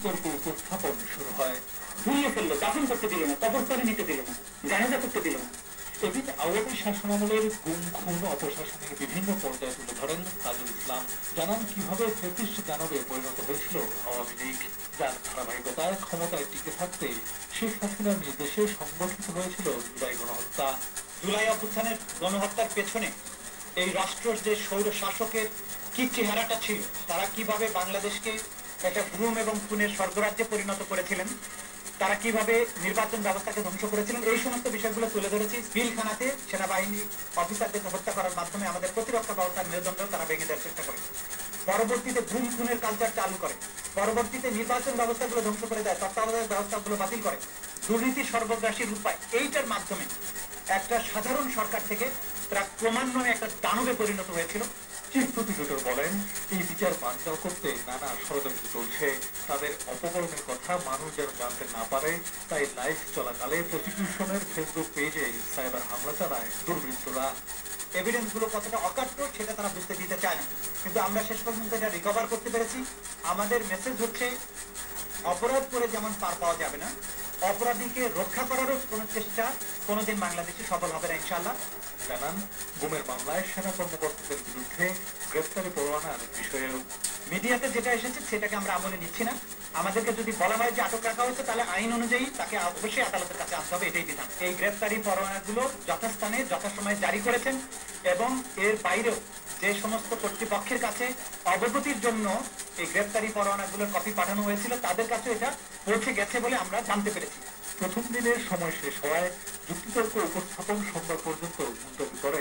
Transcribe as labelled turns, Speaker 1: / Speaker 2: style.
Speaker 1: যুক্তিতর্ক উপস্থাপন শুরু হয়। ঘুরিয়ে ফেললো, দাফন করতে দিল না, কবরস্থানে নিতে দিল না, জানাজা করতে দিল না। এদিন আওয়ামী শাসনামলের গুম খুন অপশাসনের বিভিন্ন পর্যায়ে তুলে ধরেন তাজুল ইসলাম। জানান কিভাবে ফ্যাসিস্ট দানবে পরিণত হয়েছিল আওয়ামী লীগ, যার ধারাবাহিকতায় ক্ষমতায় টিকে থাকতে শেখ হাসিনার নির্দেশে সংগঠিত হয়েছিল জুলাই গণহত্যা।
Speaker 2: জুলাই অভ্যুত্থানের গণহত্যার পেছনে এই রাষ্ট্রের যে স্বৈর শাসকের কি চেহারাটা ছিল, তারা কিভাবে বাংলাদেশকে একটা গুম এবং খুনের স্বর্গরাজ্যে পরিণত করেছিলেন, তারা কিভাবে নির্বাচন ব্যবস্থাকে ধ্বংস করেছিলেন, এই সমস্ত বিষয়গুলো তুলে ধরেছি। পিলখানাতে সেনাবাহিনী অফিসারদেরকে হত্যা করার মাধ্যমে আমাদের প্রতিরক্ষা ব্যবস্থার মেরুদণ্ড তারা ভেঙে দেওয়ার চেষ্টা করে, পরবর্তীতে গুম খুনের কালচার চালু করে, পরবর্তীতে নির্বাচন ব্যবস্থাগুলো ধ্বংস করে দেয়, তত্ত্বাবধায়ক ব্যবস্থাগুলো বাতিল করে, দুর্নীতি সর্বগ্রাসী রূপ পায়। এইটার মাধ্যমে একটা সাধারণ সরকার থেকে তারা ক্রমান্বয়ে একটা দানবে পরিণত হয়েছিল।
Speaker 1: চিফ প্রসিকিউটর বলেন, এই বিচার বানচাল করতে নানা ষড়যন্ত্র চলছে। তাদের অপকরণের কথা মানুষ যেন জানতে না পারে, তাই লাইভ চলাকালে প্রসিকিউশনের ফেসবুক পেজে সাইবার হামলা চালায় দুর্বৃত্তরা।
Speaker 2: এভিডেন্স গুলো কতটা অকাট্য সেটা তারা বুঝতে দিতে চায় না, কিন্তু আমরা শেষ পর্যন্ত এটা রিকভার করতে পেরেছি। আমাদের মেসেজ হচ্ছে, অপরাধ করে যেমন পার পাওয়া যাবে না, অপরাধীকে রক্ষা করারও কোনো চেষ্টা কোনোদিন বাংলাদেশে সফল হবে না ইনশাআল্লাহ।
Speaker 1: জানান, গুমের মামলায় সেনা কর্মকর্তাদের বিরুদ্ধে গ্রেফতারি পরোয়ানার বিষয়েও
Speaker 2: মিডিয়াতে যেটা এসেছে সেটাকে আমরা আমলে নিচ্ছি না। আমাদেরকে যদি বলা হয় যে আটক রাখা হয়েছে, তাহলে আইন অনুযায়ী তাকে অবশ্যই আদালতের কাছে আসতে হবে, এটাই বিধান। এই গ্রেফতারি পরোয়ানাগুলো যথাস্থানে যথাসময়ে জারি করেছেন, এবং এর বাইরেও যে সমস্ত কর্তৃপক্ষের কাছে অবগতির জন্য এই গ্রেফতারি পরোয়ানাগুলোর কপি পাঠানো হয়েছিল, তাদের কাছে এটা পৌঁছে গেছে বলে আমরা জানতে পেরেছি।
Speaker 1: প্রথম দিনের সময় শেষ হওয়ায় যুক্তিতর্ক উপস্থাপন সোমবার পর্যন্ত মুলতবি করে